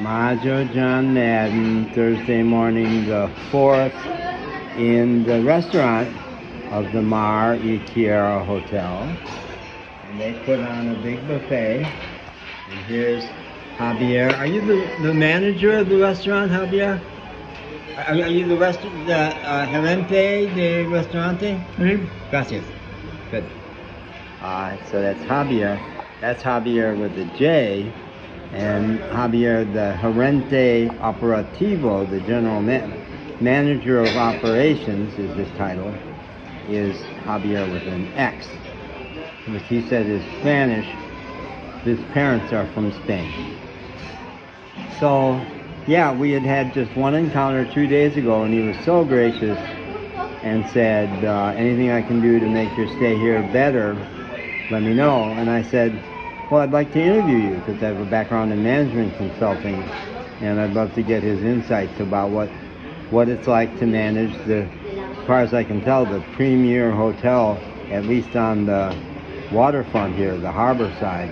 Majo John Madden, Thursday morning the 4th, in the restaurant of the Mar y Tierra Hotel. And they put on a big buffet. And here's Xavier. Are you the manager of the restaurant, Xavier? Are you the gerente de restaurante? Sí. Gracias. Good. So that's Xavier. That's Xavier with the J. And Xavier, the gerente operativo, the general manager of operations, is his title, is Xavier with an X, which he said is Spanish. His parents are from Spain. So, yeah, we had just one encounter 2 days ago, and he was so gracious and said, anything I can do to make your stay here better, let me know. And I said, well, I'd like to interview you because I have a background in management consulting, and I'd love to get his insights about what it's like to manage as far as I can tell, the premier hotel, at least on the waterfront here, the harbor side.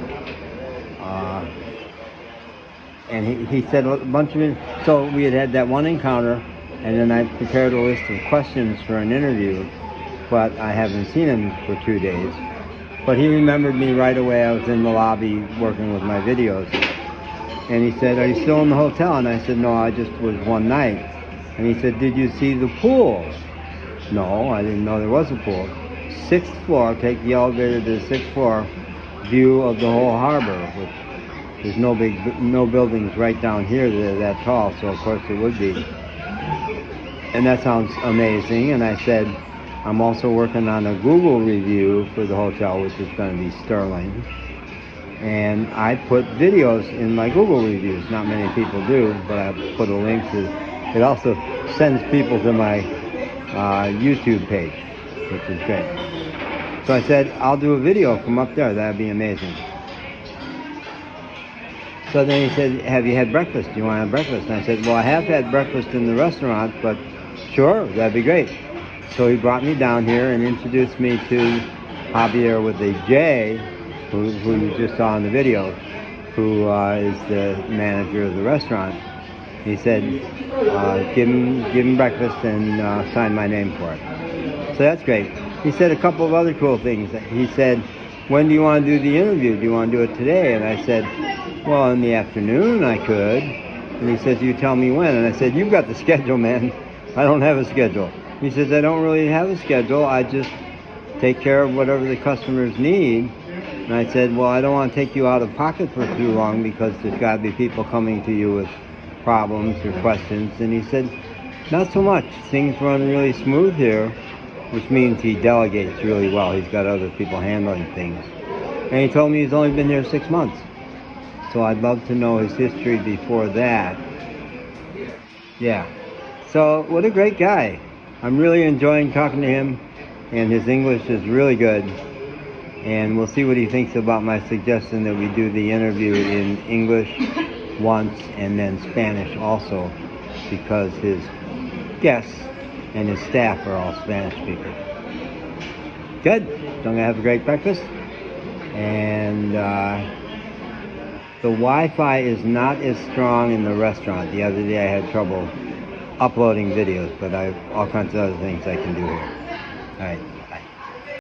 And he said a bunch of it. So we had that one encounter, and then I prepared a list of questions for an interview, but I haven't seen him for 2 days. But he remembered me right away. I was in the lobby working with my videos. And he said, are you still in the hotel? And I said, no, I just was one night. And he said, did you see the pool? No, I didn't know there was a pool. 6th floor, take the elevator to the 6th floor, view of the whole harbor. Which there's no buildings right down here that are that tall, so of course it would be. And that sounds amazing. And I said, I'm also working on a Google review for the hotel, which is going to be sterling. And I put videos in my Google reviews. Not many people do, but I put a link to. It also sends people to my YouTube page, which is great. So I said, I'll do a video from up there. That'd be amazing. So then he said, have you had breakfast? Do you want to have breakfast? And I said, well, I have had breakfast in the restaurant, but sure, that'd be great. So he brought me down here and introduced me to Xavier with a J, who you just saw in the video, who is the manager of the restaurant. He said, give him breakfast and sign my name for it. So that's great. He said a couple of other cool things. He said, when do you want to do the interview? Do you want to do it today? And I said, well, in the afternoon I could. And he says, you tell me when. And I said, you've got the schedule, man. I don't have a schedule. He says, I don't really have a schedule. I just take care of whatever the customers need. And I said, well, I don't want to take you out of pocket for too long because there's got to be people coming to you with problems or questions. And he said, not so much. Things run really smooth here, which means he delegates really well. He's got other people handling things. And he told me he's only been here 6 months. So I'd love to know his history before that. Yeah. So what a great guy. I'm really enjoying talking to him, and his English is really good. And we'll see what he thinks about my suggestion that we do the interview in English once and then Spanish also, because his guests and his staff are all Spanish speakers. Good. So I'm going to have a great breakfast. And the Wi-Fi is not as strong in the restaurant. The other day I had trouble uploading videos, but I have all kinds of other things I can do here. All right.